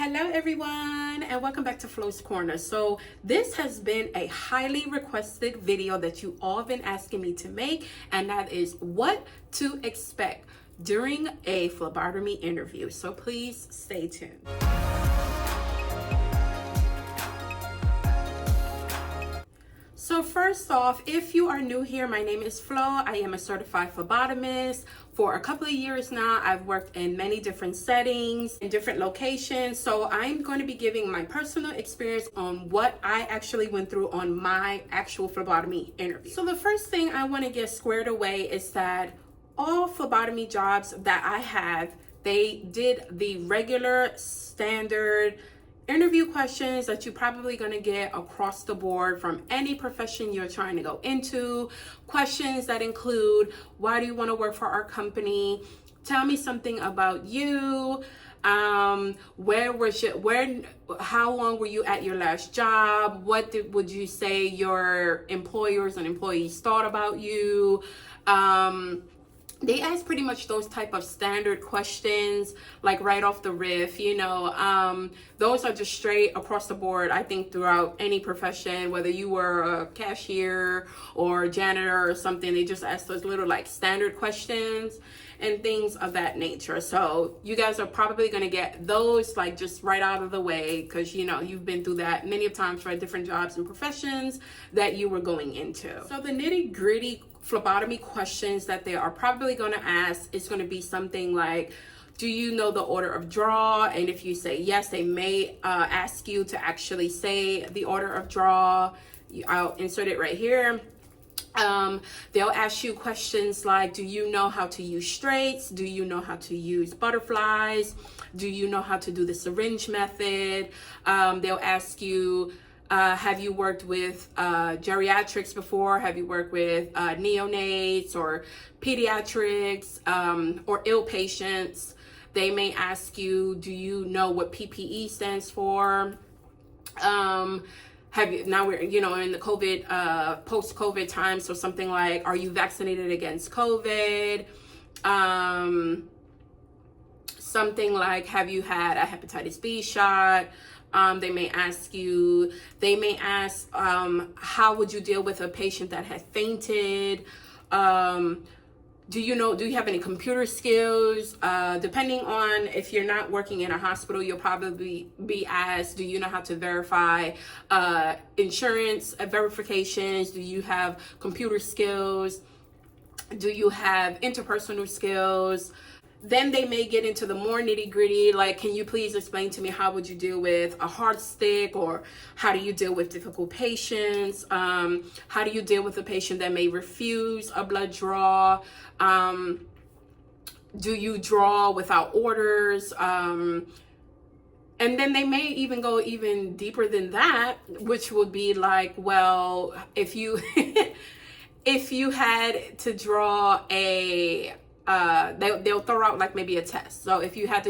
Hello everyone, and welcome back to Flo's Corner. So this has been a highly requested video that you all have been asking me to make, and that is what to expect during a phlebotomy interview. So please stay tuned. So first off, if you are new here, my name is Flo. I am a certified phlebotomist. For a couple of years now, I've worked in many different settings, in different locations. So I'm going to be giving my personal experience on what I actually went through on my actual phlebotomy interview. So the first thing I want to get squared away is that all phlebotomy jobs that I have, they did the regular standard interview questions that you're probably going to get across the board from any profession you're trying to go into. Questions that include, why do you want to work for our company? Tell me something about you. How long were you at your last job? Would you say your employers and employees thought about you? They ask pretty much those type of standard questions, like right off the riff, those are just straight across the board. I think throughout any profession, whether you were a cashier or a janitor or something, they just ask those little like standard questions and things of that nature. So you guys are probably going to get those like just right out of the way, because you've been through that many times for different jobs and professions that you were going into. So the nitty gritty phlebotomy questions that they are probably going to ask is going to be something like, do you know the order of draw? And if you say yes, they may ask you to actually say the order of draw. I'll insert it right here. They'll ask you questions like, do you know how to use straights? Do you know how to use butterflies? Do you know how to do the syringe method? They'll ask you, have you worked with geriatrics before? Have you worked with neonates or pediatrics or ill patients? They may ask you, do you know what PPE stands for? Now we're in the COVID post-COVID times, so something like, are you vaccinated against COVID? Something like, have you had a hepatitis B shot? They may ask, how would you deal with a patient that had fainted? Do you have any computer skills? Depending on if you're not working in a hospital, you'll probably be asked, do you know how to verify insurance verifications? Do you have computer skills? Do you have interpersonal skills? Then they may get into the more nitty gritty, like, can you please explain to me how would you deal with a heart stick, or how do you deal with difficult patients? How do you deal with a patient that may refuse a blood draw? Do you draw without orders? And then they may even go even deeper than that, which would be like, well, if you if you had to draw they'll throw out like maybe a test. So if you was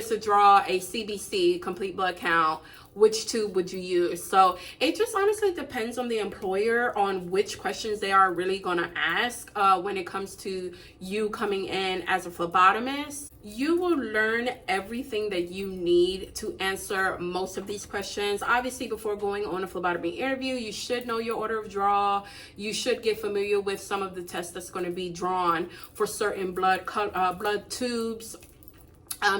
to draw a CBC, complete blood count, which tube would you use? So it just honestly depends on the employer on which questions they are really going to ask when it comes to you coming in as a phlebotomist. You will learn everything that you need to answer most of these questions. Obviously, before going on a phlebotomy interview, you should know your order of draw. You should get familiar with some of the tests that's going to be drawn for certain blood tubes.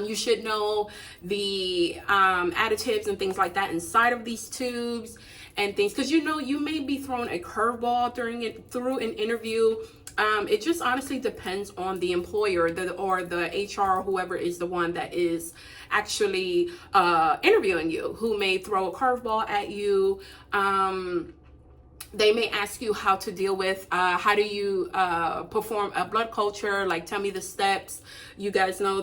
You should know the additives and things like that inside of these tubes and things, because you may be thrown a curveball through an interview. It just honestly depends on the employer or the HR, whoever is the one that is actually interviewing you, who may throw a curveball at you. They may ask you how to deal with, how do you perform a blood culture? Like, tell me the steps. You guys know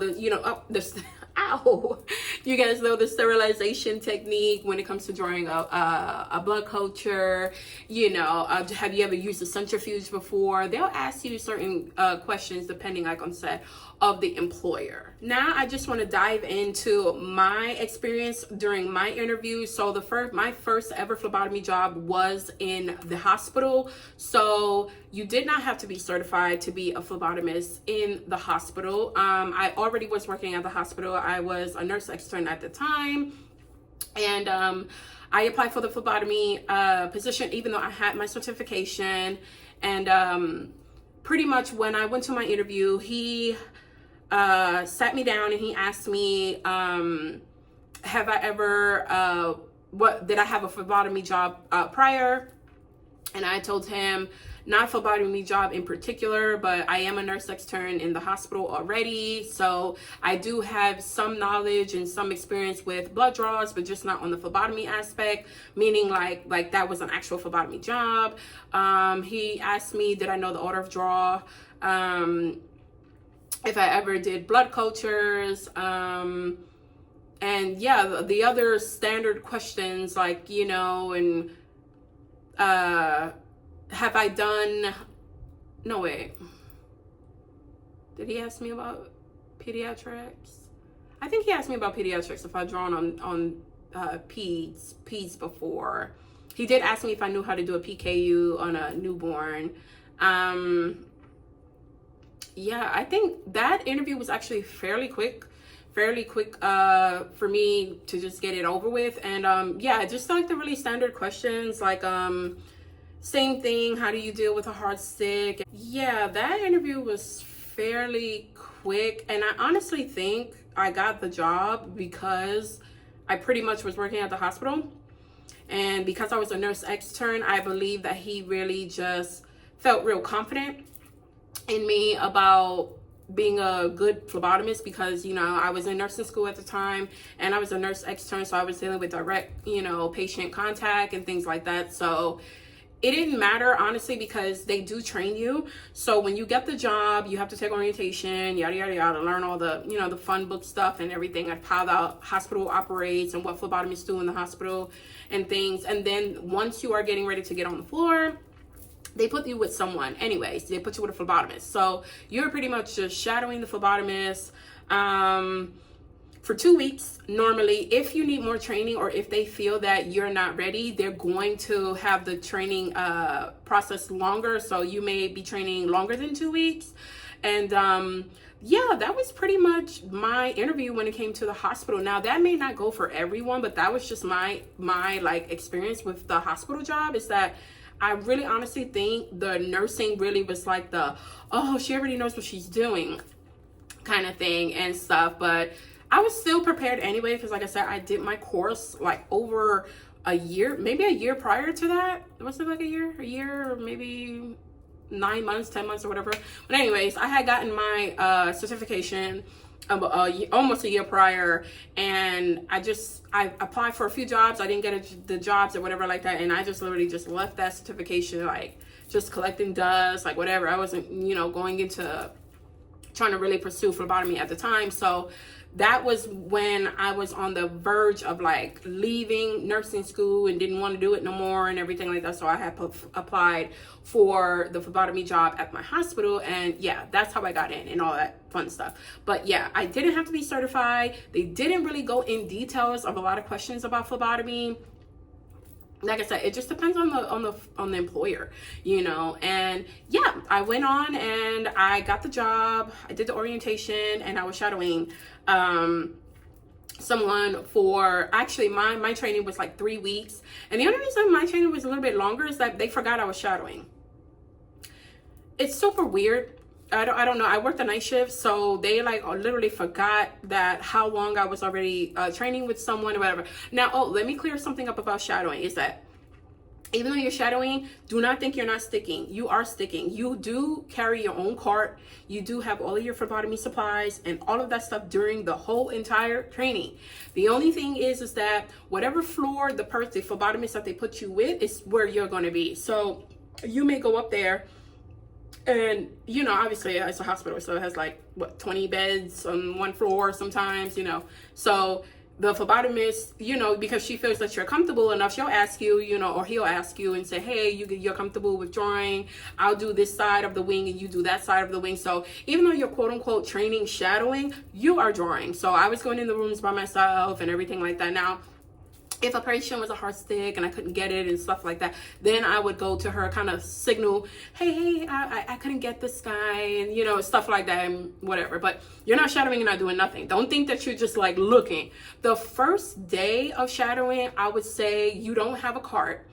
You guys know the sterilization technique when it comes to drawing a blood culture. You know, have you ever used a centrifuge before? They'll ask you certain questions depending, like I said, of the employer. Now I just want to dive into my experience during my interview. So my first ever phlebotomy job was in the hospital. So you did not have to be certified to be a phlebotomist in the hospital. I already was working at the hospital. I was a nurse extern at the time, and I applied for the phlebotomy position even though I had my certification. And pretty much when I went to my interview, he sat me down and he asked me, have I ever, did I have a phlebotomy job prior? And I told him, not a phlebotomy job in particular, but I am a nurse extern in the hospital already. So I do have some knowledge and some experience with blood draws, but just not on the phlebotomy aspect, meaning like that was an actual phlebotomy job. He asked me, did I know the order of draw? If I ever did blood cultures, and yeah, the other standard questions, like, you know, and have I done, no way, did he ask me about pediatrics? I think he asked me about pediatrics, if I'd drawn on peds before. He did ask me if I knew how to do a PKU on a newborn. Yeah, I think that interview was actually fairly quick for me to just get it over with. And yeah, just like the really standard questions, like same thing, how do you deal with a hard stick? Yeah, that interview was fairly quick, and I honestly think I got the job because I pretty much was working at the hospital, and because I was a nurse extern, I believe that he really just felt real confident in me about being a good phlebotomist, because, you know, I was in nursing school at the time and I was a nurse extern, so I was dealing with direct, you know, patient contact and things like that. So it didn't matter, honestly, because they do train you. So when you get the job, you have to take orientation, yada yada yada, learn all the, you know, the fun book stuff and everything, like how the hospital operates and what phlebotomists do in the hospital and things. And then once you are getting ready to get on the floor, they put you with someone. Anyways, they put you with a phlebotomist. So you're pretty much just shadowing the phlebotomist for 2 weeks. Normally, if you need more training or if they feel that you're not ready, they're going to have the training process longer. So you may be training longer than 2 weeks. And yeah, that was pretty much my interview when it came to the hospital. Now, that may not go for everyone, but that was just my like experience with the hospital job, is that I really honestly think the nursing really was like the, oh, she already knows what she's doing kind of thing and stuff. But I was still prepared anyway, because like I said, I did my course like over a year, maybe a year prior to that. Was it like a year or maybe 9 months, 10 months or whatever. But anyways, I had gotten my certification almost a year prior, and I applied for a few jobs. I didn't get the jobs or whatever like that, and I just literally just left that certification, like just collecting dust, like whatever. I wasn't, you know, going into trying to really pursue phlebotomy at the time. So that was when I was on the verge of like leaving nursing school and didn't want to do it no more and everything like that. So I had applied for the phlebotomy job at my hospital, and yeah, that's how I got in and all that fun stuff. But yeah, I didn't have to be certified. They didn't really go in details of a lot of questions about phlebotomy. Like I said, it just depends on the employer, you know. And yeah, I went on and I got the job. I did the orientation, and I was shadowing someone for, actually my training was like 3 weeks. And the only reason my training was a little bit longer is that they forgot I was shadowing. It's super weird. I don't know. I worked a night shift, so they like literally forgot that how long I was already training with someone or whatever. Now, let me clear something up about shadowing, is that even though you're shadowing, do not think you're not sticking. You are sticking. You do carry your own cart. You do have all of your phlebotomy supplies and all of that stuff during the whole entire training. The only thing is that whatever floor the phlebotomist that they put you with is where you're going to be. So you may go up there, and, you know, obviously it's a hospital, so it has like, what, 20 beds on one floor sometimes, you know. So the phlebotomist, you know, because she feels that you're comfortable enough, she'll ask you, you know, or he'll ask you and say, hey, you're comfortable withdrawing, I'll do this side of the wing and you do that side of the wing. So even though you're quote unquote training, shadowing, you are drawing. So I was going in the rooms by myself and everything like that. Now, if a patient was a heart stick and I couldn't get it and stuff like that, then I would go to her, kind of signal, hey, I couldn't get this guy, and you know, stuff like that and whatever. But you're not shadowing and not doing nothing. Don't think that you're just like looking. The first day of shadowing, I would say you don't have a cart.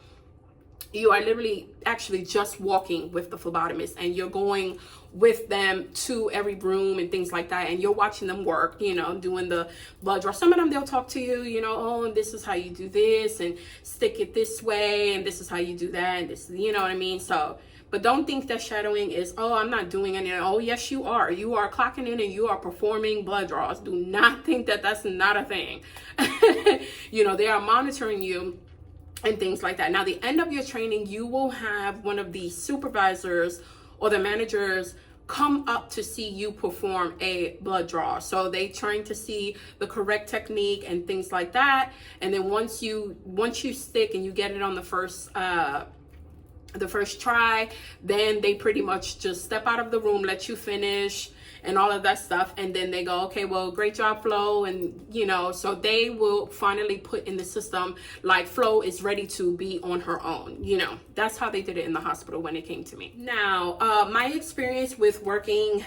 You are literally actually just walking with the phlebotomist, and you're going with them to every room and things like that, and you're watching them work, you know, doing the blood draw. Some of them, they'll talk to you, you know, oh, and this is how you do this, and stick it this way, and this is how you do that, and this, you know what I mean? So, but don't think that shadowing is, oh, I'm not doing anything. Oh, yes, you are. You are clocking in and you are performing blood draws. Do not think that that's not a thing. You know, they are monitoring you and things like that. Now, the end of your training, you will have one of the supervisors or the managers come up to see you perform a blood draw. So they trying to see the correct technique and things like that. And then once you stick and you get it on the first try, then they pretty much just step out of the room, let you finish and all of that stuff, and then they go, okay, well, great job, Flo, and you know, so they will finally put in the system like Flo is ready to be on her own. You know, that's how they did it in the hospital when it came to me. Now, my experience with working,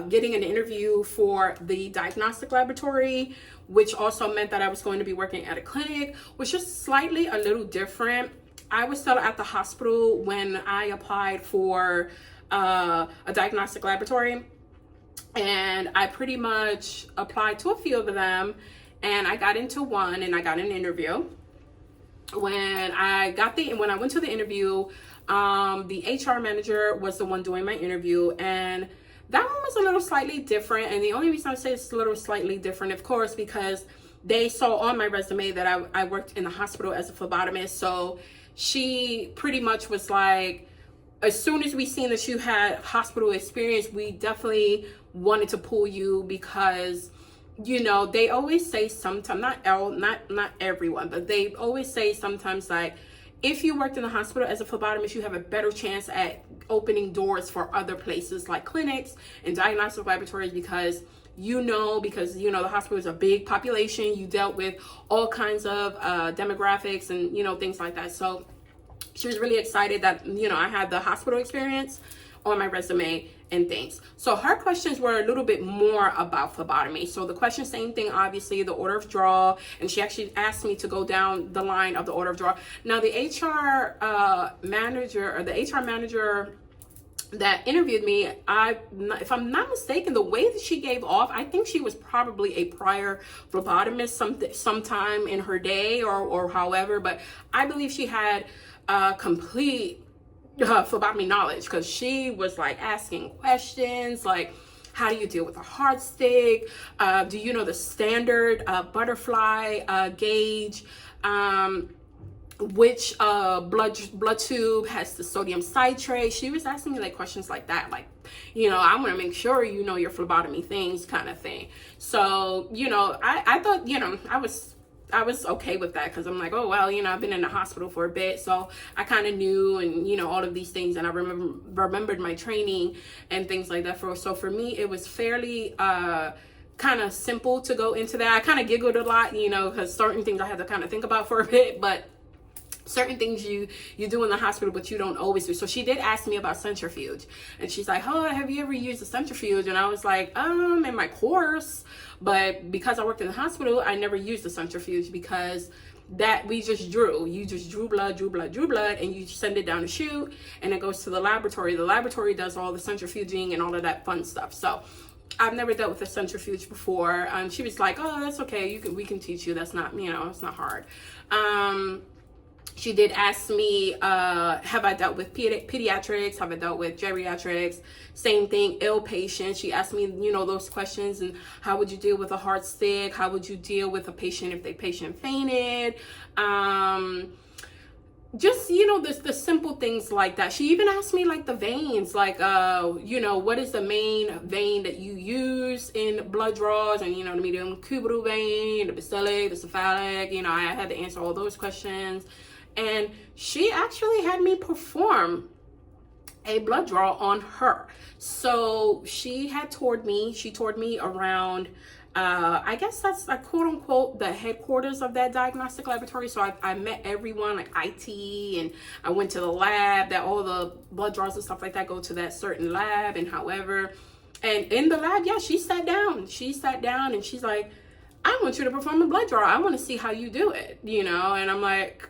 getting an interview for the diagnostic laboratory, which also meant that I was going to be working at a clinic, was just slightly a little different. I was still at the hospital when I applied for a diagnostic laboratory. And I pretty much applied to a few of them, and I got into one and I got an interview. When I went to the interview, the HR manager was the one doing my interview, and that one was a little slightly different. And the only reason I say it's a little slightly different, of course, because they saw on my resume that I worked in the hospital as a phlebotomist. So she pretty much was like, as soon as we seen that you had hospital experience, we definitely wanted to pull you, because you know, they always say sometimes, not everyone, but they always say sometimes, like, if you worked in the hospital as a phlebotomist, you have a better chance at opening doors for other places like clinics and diagnostic laboratories, because the hospital is a big population. You dealt with all kinds of demographics and, you know, things like that. So she was really excited that, you know, I had the hospital experience on my resume and things. So her questions were a little bit more about phlebotomy. So the question, same thing, obviously, the order of draw, and she actually asked me to go down the line of the order of draw. Now, the HR manager that interviewed me, if I'm not mistaken, the way that she gave off, I think she was probably a prior phlebotomist sometime in her day or however, but I believe she had complete phlebotomy knowledge, because she was like asking questions like, how do you deal with a heart stick? Do you know the standard butterfly gauge? Which blood tube has the sodium citrate? She was asking me like questions like that, like, you know, I want to make sure you know your phlebotomy things, kind of thing. So, you know, I thought, you know, I was okay with that, because I'm like, oh, well, you know, I've been in the hospital for a bit, so I kind of knew, and, you know, all of these things, and I remembered my training and things like that. So for me, it was fairly kind of simple to go into that. I kind of giggled a lot, you know, because certain things I had to kind of think about for a bit, but certain things you do in the hospital, but you don't always do. So she did ask me about centrifuge, and she's like, oh, have you ever used a centrifuge? And I was like, in my course, but because I worked in the hospital, I never used a centrifuge, because that you just drew blood, and you send it down the chute, and it goes to the laboratory. The laboratory does all the centrifuging and all of that fun stuff. So I've never dealt with a centrifuge before. She was like, oh, that's okay, we can teach you, that's not, you know, it's not hard. She did ask me, have I dealt with pediatrics? Have I dealt with geriatrics? Same thing, ill patients. She asked me, you know, those questions, and how would you deal with a heart stick? How would you deal with a patient if the patient fainted? just, the simple things like that. She even asked me like the veins, like, what is the main vein that you use in blood draws, and, the medium cubital vein, the basilic, the cephalic, I had to answer all those questions. And she actually had me perform a blood draw on her. So she toured me around, I guess that's like quote unquote the headquarters of that diagnostic laboratory. So I met everyone, like IT, and I went to the lab, that all the blood draws and stuff like that go to that certain lab. And however, and in the lab, yeah, she sat down and she's like, I want you to perform a blood draw. I want to see how you do it, and I'm like,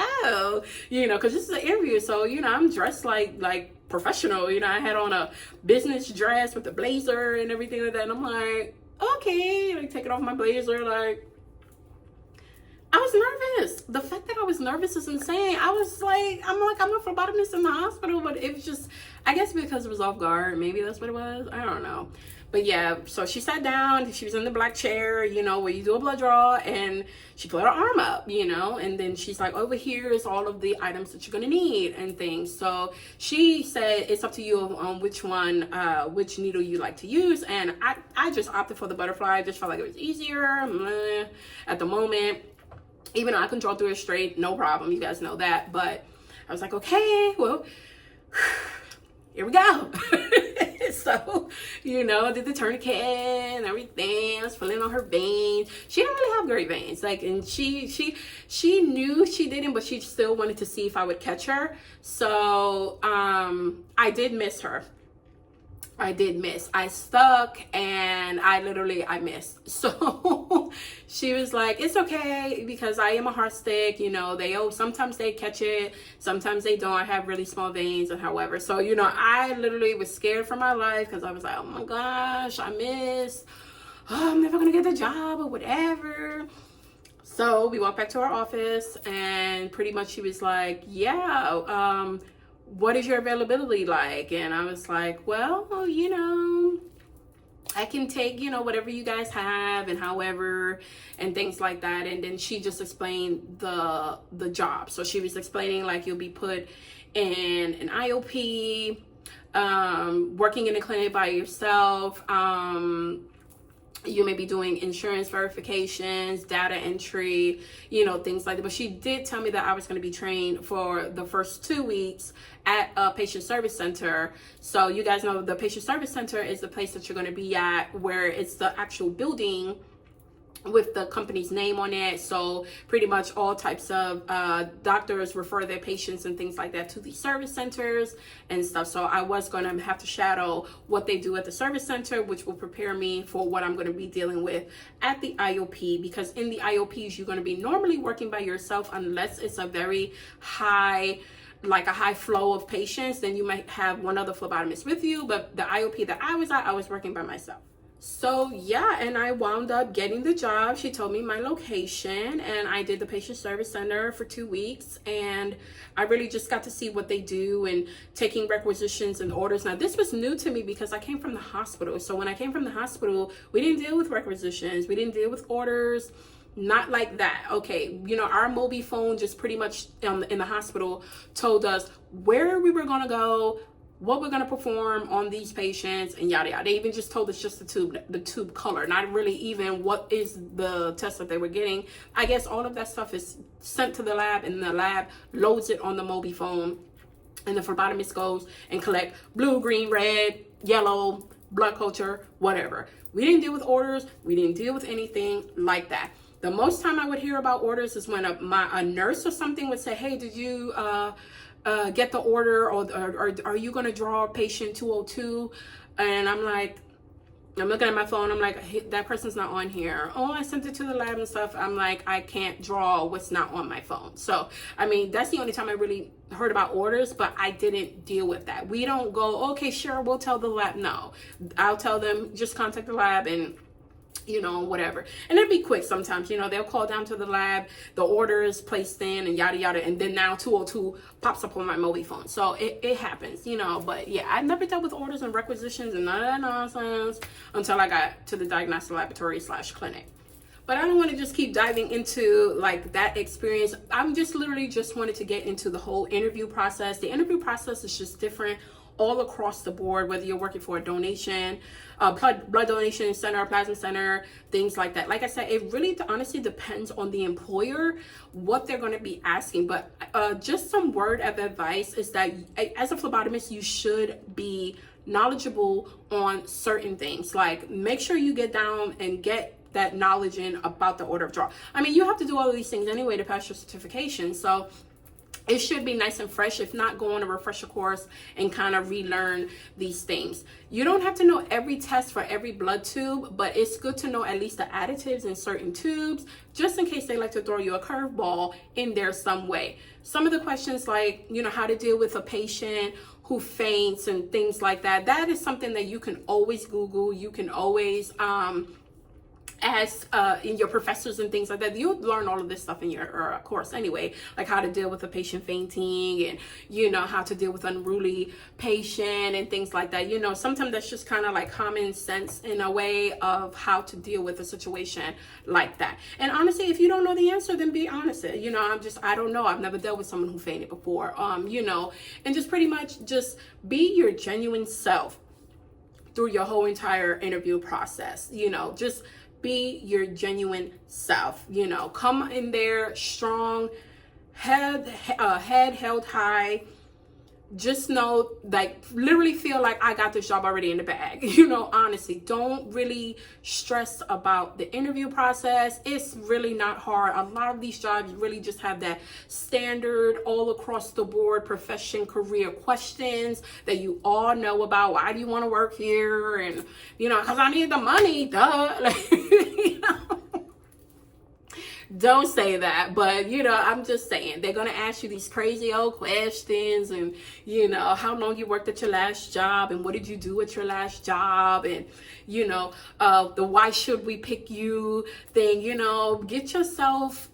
oh, because this is an interview. So, I'm dressed like professional. I had on a business dress with a blazer and everything like that. And I'm like, okay, like taking off my blazer. Like, I was nervous. The fact that I was nervous is insane. I'm a phlebotomist in the hospital, but it was just, I guess because it was off guard. Maybe that's what it was. I don't know. But yeah, so she sat down, she was in the black chair, where you do a blood draw, and she put her arm up, and then she's like, over here is all of the items that you're going to need and things. So she said, it's up to you on which which needle you like to use. And I just opted for the butterfly. I just felt like it was easier at the moment, even though I can draw through it straight, no problem. You guys know that. But I was like, okay, well, here we go. So, did the tourniquet and everything. I was feeling on her veins. She didn't really have great veins. Like, and she knew she didn't, but she still wanted to see if I would catch her. So, I did miss her. I stuck, and I missed. So she was like, it's okay, because I am a heart stick, sometimes they catch it, sometimes they don't. I have really small veins, and however. So, I literally was scared for my life, because I was like, oh my gosh, I missed. Oh, I'm never going to get the job or whatever. So we walked back to our office, and pretty much she was like, yeah, what is your availability like? And I was like, well, I can take, whatever you guys have and however, and things like that. And then she just explained the job. So she was explaining, like, you'll be put in an IOP, working in a clinic by yourself. You may be doing insurance verifications, data entry, things like that. But she did tell me that I was going to be trained for the first 2 weeks at a patient service center. So you guys know the patient service center is the place that you're going to be at, where it's the actual building with the company's name on it. So pretty much all types of doctors refer their patients and things like that to the service centers and stuff. So I was going to have to shadow what they do at the service center, which will prepare me for what I'm going to be dealing with at the IOP, because in the IOPs you're going to be normally working by yourself, unless it's a very high flow of patients. Then you might have one other phlebotomist with you, but the IOP that I was at, I was working by myself. So yeah, and I wound up getting the job. She told me my location, and I did the patient service center for 2 weeks, and I really just got to see what they do and taking requisitions and orders. Now this was new to me because I came from the hospital. So when I came from the hospital, we didn't deal with requisitions, we didn't deal with orders, not like that. Okay, our mobile phone just pretty much in the hospital told us where we were going to go, what we're going to perform on these patients, and yada yada. They even just told us just the tube color, not really even what is the test that they were getting. I guess all of that stuff is sent to the lab, and the lab loads it on the mobile phone, and the phlebotomist goes and collect blue, green, red, yellow, blood culture, whatever. We didn't deal with orders. We didn't deal with anything like that. The most time I would hear about orders is when a nurse or something would say, hey, did you get the order, or are you going to draw patient 202? And I'm looking at my phone, I'm like, hey, that person's not on here. Oh, I sent it to the lab and stuff. I'm like, I can't draw what's not on my phone. So that's the only time I really heard about orders, but I didn't deal with that. We don't go, okay, sure, we'll tell the lab. No, I'll tell them, just contact the lab and whatever. And it'd be quick sometimes, they'll call down to the lab, the order is placed in, and yada yada, and then now 202 pops up on my mobile phone. So it happens, but yeah, I never dealt with orders and requisitions and none of that nonsense until I got to the diagnostic laboratory / clinic. But I don't want to just keep diving into like that experience. I'm just literally just wanted to get into the whole interview process. The interview process is just different all across the board, whether you're working for a donation, blood donation center, plasma center, things like that. Like I said, it really honestly depends on the employer, what they're going to be asking. But just some word of advice is that as a phlebotomist, you should be knowledgeable on certain things. Like make sure you get down and get that knowledge in about the order of draw. I mean, you have to do all of these things anyway to pass your certification. So it should be nice and fresh. If not, go on a refresher course and kind of relearn these things. You don't have to know every test for every blood tube, but it's good to know at least the additives in certain tubes, just in case they like to throw you a curveball in there some way. Some of the questions like, you know, how to deal with a patient who faints and things like that. That is something that you can always Google. You can always ask in your professors and things like that. You'll learn all of this stuff in your course anyway, like how to deal with a patient fainting and, you know, how to deal with unruly patient and things like that. You know, sometimes that's just kind of like common sense in a way of how to deal with a situation like that. And honestly, if you don't know the answer, then be honest. You know, I don't know. I've never dealt with someone who fainted before, you know, and just pretty much just be your genuine self through your whole entire interview process. You know, just be your genuine self. You know, come in there strong, head held high. Just know, like, literally feel like I got this job already in the bag. You know, honestly, don't really stress about the interview process. It's really not hard. A lot of these jobs really just have that standard all across the board profession career questions that you all know about. Why do you want to work here? And, you know, because I need the money, duh. Like, you know. Don't say that, but you know, I'm just saying they're gonna ask you these crazy old questions, and you know, how long you worked at your last job, and what did you do at your last job, and you know, the why should we pick you thing. You know,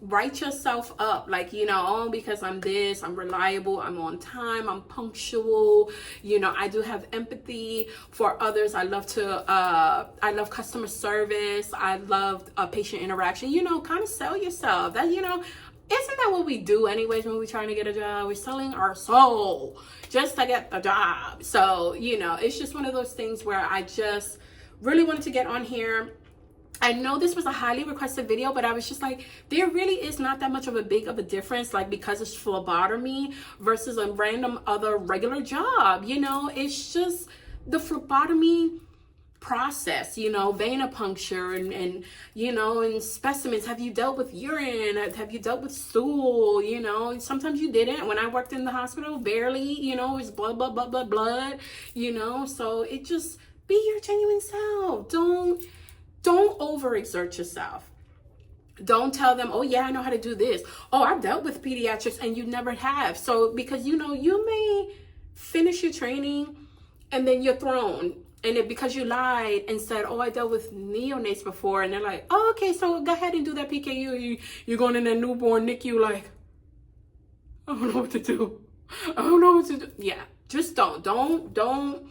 write yourself up, like, you know, oh, because I'm this, I'm reliable, I'm on time, I'm punctual, you know, I do have empathy for others, I love customer service, I love patient interaction. You know, kind of sell yourself. That, you know, isn't that what we do anyways when we're trying to get a job? We're selling our soul just to get the job. So, you know, it's just one of those things where I just really wanted to get on here. I know this was a highly requested video, but I was just like, there really is not that much of a big of a difference, like, because it's phlebotomy versus a random other regular job. You know, it's just the phlebotomy process, you know, venipuncture and you know, and specimens. Have you dealt with urine? Have you dealt with stool? You know, sometimes you didn't. When I worked in the hospital, barely, you know, it's blood, you know. So it just, be your genuine self. Don't overexert yourself. Don't tell them, oh yeah, I know how to do this. Oh, I've dealt with pediatrics, and you never have. So because, you know, you may finish your training and then you're thrown. And because you lied and said, oh, I dealt with neonates before, and they're like, oh, okay, so go ahead and do that PKU. You're going in that newborn NICU, like, I don't know what to do. I don't know what to do. Yeah, just don't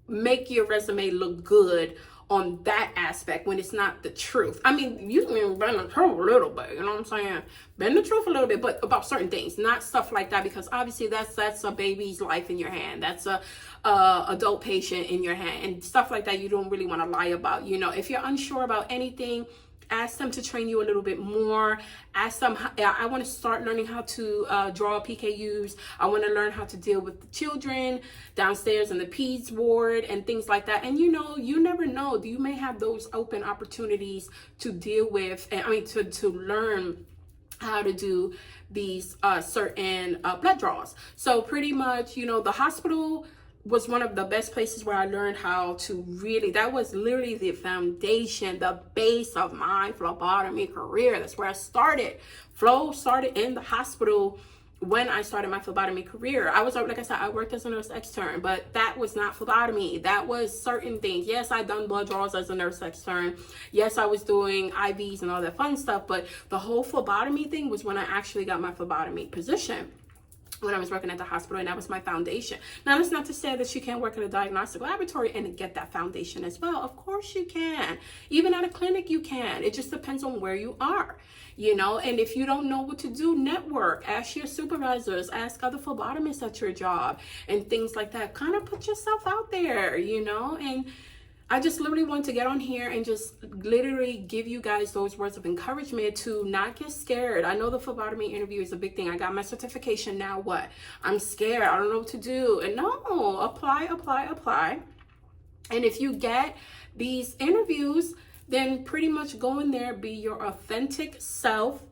make your resume look good on that aspect when it's not the truth. I mean, you can bend the truth a little bit, you know what I'm saying? Bend the truth a little bit, but about certain things, not stuff like that, because obviously that's a baby's life in your hand. That's a adult patient in your hand, and stuff like that you don't really want to lie about. You know, if you're unsure about anything, ask them to train you a little bit more. Ask them, I want to start learning how to draw PKUs. I want to learn how to deal with the children downstairs in the peds ward and things like that. And you know, you never know. You may have those open opportunities to deal with, to learn how to do these certain blood draws. So pretty much, you know, the hospital was one of the best places where I learned how to really, that was literally the foundation, the base of my phlebotomy career. That's where I started. Flo started in the hospital when I started my phlebotomy career. I was, like I said, I worked as a nurse extern, but that was not phlebotomy. That was certain things. Yes, I done blood draws as a nurse extern. Yes, I was doing IVs and all that fun stuff, but the whole phlebotomy thing was when I actually got my phlebotomy position. when I was working at the hospital, and that was my foundation. Now, that's not to say that you can't work at a diagnostic laboratory and get that foundation as well. Of course you can. Even at a clinic, you can. It just depends on where you are, you know. And if you don't know what to do, network, ask your supervisors, ask other phlebotomists at your job, and things like that. Kind of put yourself out there, you know. And I just literally want to get on here and just literally give you guys those words of encouragement to not get scared. I know the phlebotomy interview is a big thing. I got my certification. Now what? I'm scared. I don't know what to do. And no, apply. And if you get these interviews, then pretty much go in there, be your authentic self,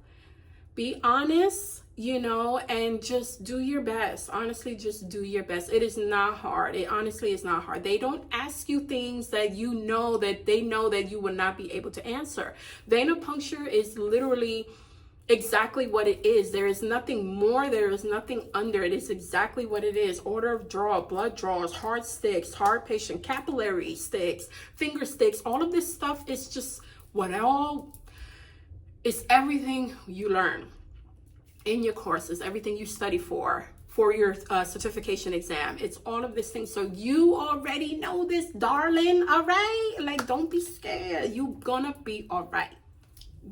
be honest, you know, and just do your best. Honestly, just do your best. It is not hard. It honestly is not hard. They don't ask you things that you know that they know that you will not be able to answer. Venipuncture is literally exactly what it is. There is nothing more. There is nothing under it. It's exactly what it is. Order of draw, blood draws, hard sticks, hard patient, capillary sticks, finger sticks. All of this stuff is just it's everything you learn in your courses, everything you study for your certification exam. It's all of this thing. So you already know this, darling. All right, like, don't be scared. You gonna be all right.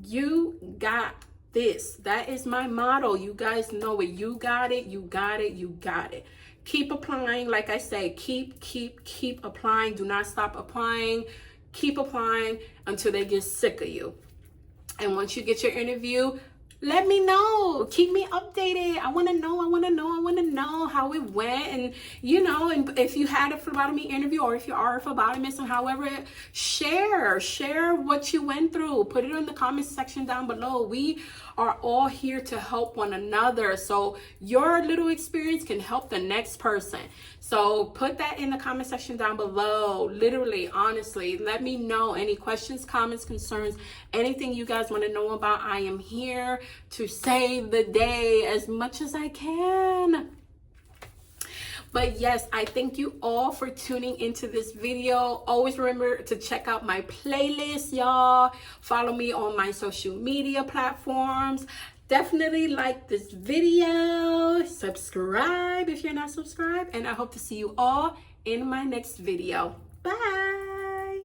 You got this. That is my motto. You guys know it. You got it. You got it. You got it. Keep applying. Like I say, keep applying. Do not stop applying. Keep applying until they get sick of you. And once you get your interview, let me know. Keep me updated. I want to know how it went. And, you know, and if you had a phlebotomy interview, or if you are a phlebotomist, and however, share what you went through. Put it in the comments section down below. We are all here to help one another. So your little experience can help the next person. So put that in the comment section down below. Literally, honestly, let me know any questions, comments, concerns, anything you guys want to know about. I am here to save the day as much as I can. But yes, I thank you all for tuning into this video. Always remember to check out my playlist, y'all. Follow me on my social media platforms. Definitely like this video. Subscribe if you're not subscribed. And I hope to see you all in my next video. Bye.